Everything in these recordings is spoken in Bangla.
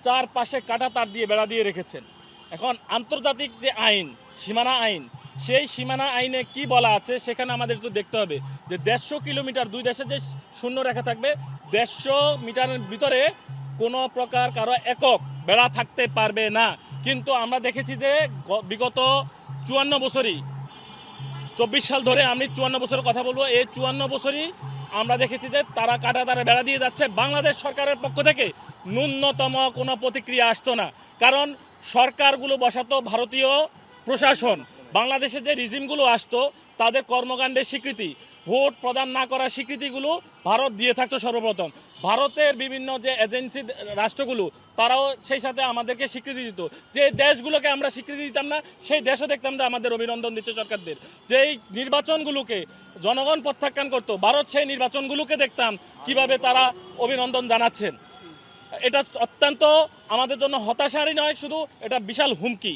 চারপাশে কাঁটা তার দিয়ে বেড়া দিয়ে রেখেছেন। এখন আন্তর্জাতিক যে আইন, সীমানা আইন, সেই সীমানা আইনে কি বলা আছে সেখানে আমাদের একটু দেখতে হবে যে 150 কিলোমিটার দুই দেশে যে শূন্য রেখা থাকবে, 150 মিটারের ভিতরে কোনো প্রকার কারো একক বেড়া থাকতে পারবে না। কিন্তু আমরা দেখেছি যে বিগত 54 বছরই, 24 সাল ধরে আমি 54 বছরের কথা বলবো, এই 54 বছরই আমরা দেখেছি যে তারা কাটা তারা বেড়া দিয়ে যাচ্ছে। বাংলাদেশ সরকারের পক্ষ থেকে ন্যূনতম কোনো প্রতিক্রিয়া আসতো না, কারণ সরকারগুলো বসাতো ভারতীয় প্রশাসন। বাংলাদেশে যে রিজিমগুলো আসতো তাদের কর্মকাণ্ডের স্বীকৃতি, ভোট প্রদান না করার স্বীকৃতিগুলো ভারত দিয়ে থাকতো সর্বপ্রথম। ভারতের বিভিন্ন যে এজেন্সি রাষ্ট্রগুলো তারাও সেই সাথে আমাদেরকে স্বীকৃতি দিত। যে দেশগুলোকে আমরা স্বীকৃতি দিতাম না সেই দেশও দেখতাম যে আমাদের অভিনন্দন দিচ্ছে সরকারদের। যেই নির্বাচনগুলোকে জনগণ প্রত্যাখ্যান করতো, ভারত সেই নির্বাচনগুলোকে দেখতাম কিভাবে তারা অভিনন্দন জানাচ্ছেন। এটা অত্যন্ত আমাদের জন্য হতাশারই নয়, শুধু এটা বিশাল হুমকি।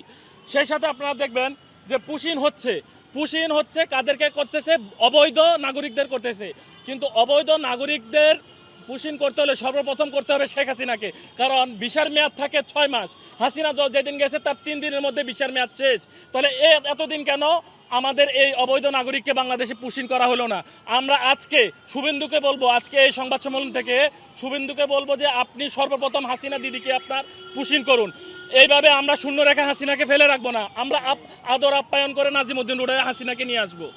সেই সাথে আপনারা দেখবেন যে পুশিন হচ্ছে কাদেরকে করতেছে? অবৈধ নাগরিকদের করতেছে। কিন্তু অবৈধ নাগরিকদের পুশিন করতে হলে সর্বপ্রথম করতে হবে শেখ হাসিনাকে, কারণ ভিসার মেয়াদ থাকে 6 মাস। হাসিনা যেদিন গেছে তার 3 দিনের মধ্যে ভিসার মেয়াদ শেষ। তাহলে এতদিন কেন আমাদের এই অবৈধ নাগরিককে বাংলাদেশে পুশিন করা হলো না? আমরা আজকে শুভেন্দুকে বলবো, আজকে এই সংবাদ সম্মেলন থেকে শুভেন্দুকে বলবো যে আপনি সর্বপ্রথম হাসিনা দিদিকে আপনার পুশিন করুন। এইভাবে আমরা শূন্য রেখা হাসিনাকে ফেলে রাখবো না, আমরা আদর আপ্যায়ন করে নাজিমুদ্দিন রোডে হাসিনাকে নিয়ে আসবো।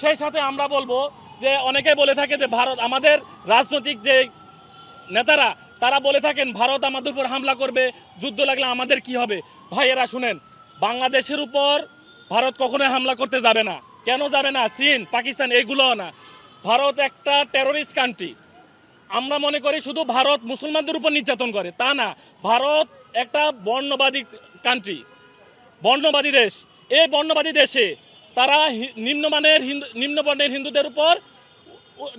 সেই সাথে আমরা বলবো যে অনেকে বলে থাকে যে ভারত, আমাদের রাজনৈতিক যে নেতারা তারা বলে থাকেন ভারত আমাদের উপর হামলা করবে, যুদ্ধ লাগলে আমাদের কি হবে। ভাইয়েরা শুনেন, বাংলাদেশের উপর ভারত কখনোই হামলা করতে যাবে না। কেন যাবে না? চীন, পাকিস্তান এগুলো না। ভারত একটা টেরোরিস্ট কান্ট্রি। আমরা মনে করি শুধু ভারত মুসলমানদের উপর নির্যাতন করে, তা না। ভারত একটা বর্ণবাদী কান্ট্রি, বর্ণবাদী দেশ। এই বর্ণবাদী দেশে তারা নিম্নবর্ণের হিন্দুদের উপর,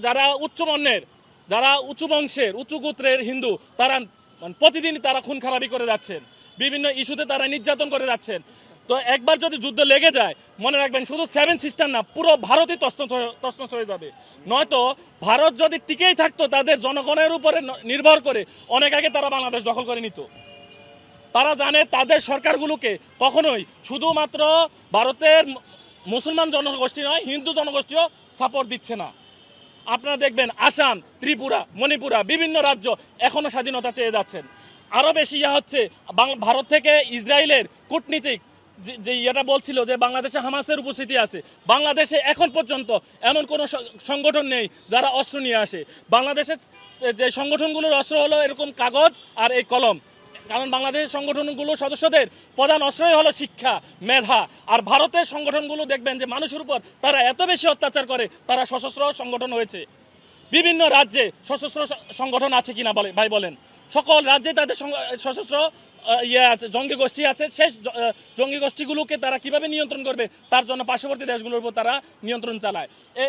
যারা উচ্চবর্ণের, যারা উঁচু বংশের উঁচু গোত্রের হিন্দু, তারা প্রতিদিন তারা খুন খারাপি করে যাচ্ছেন, বিভিন্ন ইস্যুতে তারা নির্যাতন করে যাচ্ছেন। তো একবার যদি যুদ্ধ লেগে যায়, মনে রাখবেন শুধু 7 সিস্টার না, পুরো ভারতই তছনছ হয়ে যাবে। নয়তো ভারত যদি টিকেই থাকতো তাদের জনগণের উপরে নির্ভর করে, অনেক আগে তারা বাংলাদেশ দখল করে নিত। তারা জানে তাদের সরকারগুলোকে কখনোই শুধুমাত্র ভারতের মুসলমান জনগোষ্ঠী নয়, হিন্দু জনগোষ্ঠীও সাপোর্ট দিচ্ছে না। আপনারা দেখবেন আসাম, ত্রিপুরা, মণিপুরা বিভিন্ন রাজ্য এখনো স্বাধীনতা চেয়ে যাচ্ছেন। আরও বেশি হচ্ছে ভারত থেকে ইসরায়েলের কূটনীতিক যে এটা বলছিল যে বাংলাদেশে হামাসের উপস্থিতি আছে। বাংলাদেশে এখন পর্যন্ত এমন কোনো সংগঠন নেই যারা অস্ত্র নিয়ে আসে। বাংলাদেশের যে সংগঠনগুলোর অস্ত্র হলো এরকম কাগজ আর এই কলম, কারণ বাংলাদেশের সংগঠনগুলো সদস্যদের প্রধান অস্ত্রই হলো শিক্ষা, মেধা। আর ভারতের সংগঠনগুলো দেখবেন যে মানুষের উপর তারা এত বেশি অত্যাচার করে, তারা সশস্ত্র সংগঠন হয়েছে। বিভিন্ন রাজ্যে সশস্ত্র সংগঠন আছে কিনা ভাই বলেন? সকল রাজ্যে তাদের সশস্ত্র আছে, জঙ্গি গোষ্ঠী আছে। সেই জঙ্গি গোষ্ঠীগুলোকে তারা কিভাবে নিয়ন্ত্রণ করবে তার জন্য পার্শ্ববর্তী দেশগুলোর উপর তারা নিয়ন্ত্রণ চালায়।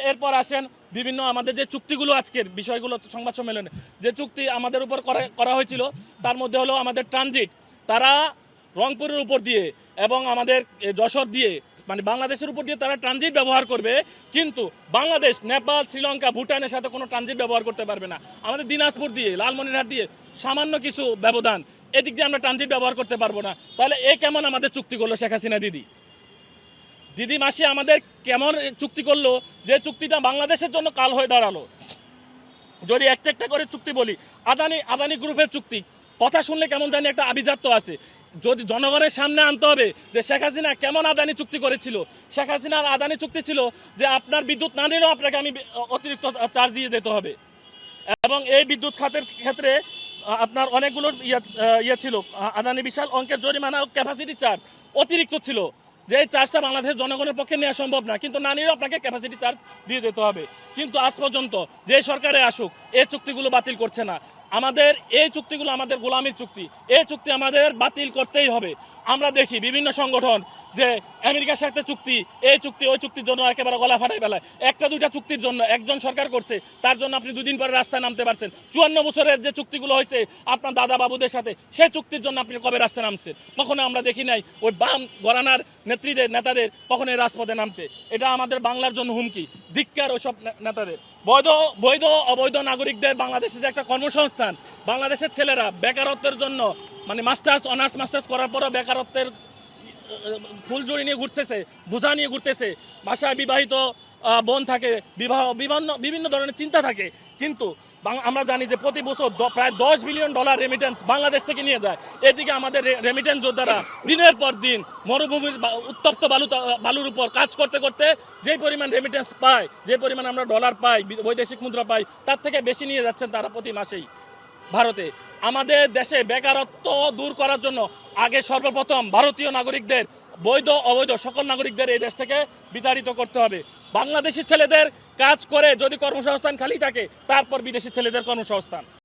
এরপর আসেন বিভিন্ন আমাদের যে চুক্তিগুলো, আজকের বিষয়গুলো সংবাদ সম্মেলনে যে চুক্তি আমাদের উপর করা হয়েছিল, তার মধ্যে হলো আমাদের ট্রানজিট। তারা রংপুরের উপর দিয়ে এবং আমাদের যশোর দিয়ে, মানে বাংলাদেশের উপর দিয়ে তারা ট্রানজিট ব্যবহার করবে, কিন্তু বাংলাদেশ, নেপাল, শ্রীলঙ্কা, ভুটানের সাথে কোনো ট্রানজিট ব্যবহার করতে পারবে না। আমাদের দিনাজপুর দিয়ে, লালমনিরহাট দিয়ে সামান্য কিছু ব্যবধান, এদিক দিয়ে আমরা ট্রানজিট ব্যবহার করতে পারবো না। তাহলে কেমন আমাদের চুক্তি করলো শেখ হাসিনা দিদি মাসি আমাদের কেমন চুক্তি করলো, যে চুক্তিটা বাংলাদেশের জন্য কাল হয়ে দাঁড়ালো। যদি একটা একটা করে চুক্তি বলি, আদানি গ্রুপের চুক্তি, কথা শুনলে কেমন জানি একটা আভিজাত্য আছে। যদি জনগণের সামনে আনতে হবে যে শেখ হাসিনা কেমন আদানি চুক্তি করেছিল। শেখ হাসিনার আদানি চুক্তি ছিল যে আপনার বিদ্যুৎ না নিলেও আপনাকে আমি অতিরিক্ত চার্জ দিয়ে যেতে হবে, এবং এই বিদ্যুৎ খাতের ক্ষেত্রে আপনার অনেকগুলো ইয়ে ছিল, আদানি বিশাল অঙ্কের জরিমানা ও ক্যাপাসিটি চার্জ অতিরিক্ত ছিল, যে চার্জটা বাংলাদেশের জনগণের পক্ষে নেওয়া সম্ভব না, কিন্তু না নিলেও আপনাকে ক্যাপাসিটি চার্জ দিয়ে যেতে হবে। কিন্তু আজ পর্যন্ত যে সরকারে আসুক এই চুক্তিগুলো বাতিল করছে না। আমাদের এই চুক্তিগুলো আমাদের গোলামির চুক্তি, এই চুক্তি আমাদের বাতিল করতেই হবে। আমরা দেখি বিভিন্ন সংগঠন যে আমেরিকার সাথে চুক্তি, এই চুক্তি ওই চুক্তির জন্য একেবারে গলা ফাটাই ফেলায়। একটা দুইটা চুক্তির জন্য একজন সরকার করছে, তার জন্য আপনি 2 দিন পরে রাস্তায় নামতে পারছেন। 54 বছরের যে চুক্তিগুলো হয়েছে আপনার দাদা বাবুদের সাথে, সেই চুক্তির জন্য আপনি কবে রাস্তায় নামছেন? কখনো আমরা দেখি নাই ওই বাম ঘরানার নেতাদের কখনো রাজপথে নামতে। এটা আমাদের বাংলার জন্য হুমকি। ধিক্কার ওইসব নেতাদের। বৈধ বৈধ অবৈধ নাগরিকদের বাংলাদেশে যে একটা কর্মসংস্থান, বাংলাদেশের ছেলেরা বেকারত্বের জন্য মানে মাস্টার্স অনার্স মাস্টার্স করার পরও বেকারত্বের ফুলঝুরি নিয়ে ঘুরতেছে, বোঝা নিয়ে ঘুরতেছে, বাসায় বিবাহিত বোন থাকে, বিবাহ বিভিন্ন বিভিন্ন ধরনের চিন্তা থাকে, কিন্তু আমরা জানি যে প্রতি বছর প্রায় $10 বিলিয়ন রেমিটেন্স বাংলাদেশ থেকে নিয়ে যায়। এদিকে আমাদের রেমিটেন্স যোদ্ধারা দিনের পর দিন মরুভূমির উত্তপ্ত বালুর উপর কাজ করতে করতে যে পরিমাণ রেমিটেন্স পায়, যে পরিমাণ আমরা ডলার পাই, বৈদেশিক মুদ্রা পাই, তার থেকে বেশি নিয়ে যাচ্ছেন তারা প্রতি মাসেই ভারতে। আমাদের দেশে বেকারত্ব দূর করার জন্য আগে সর্বপ্রথম ভারতীয় নাগরিকদের, বৈধ অবৈধ সকল নাগরিকদের এই দেশ থেকে বিতাড়িত করতে হবে। বাংলাদেশি ছেলেদের কাজ করে যদি কর্মসংস্থান খালি থাকে, তারপর বিদেশি ছেলেদের কর্মসংস্থান।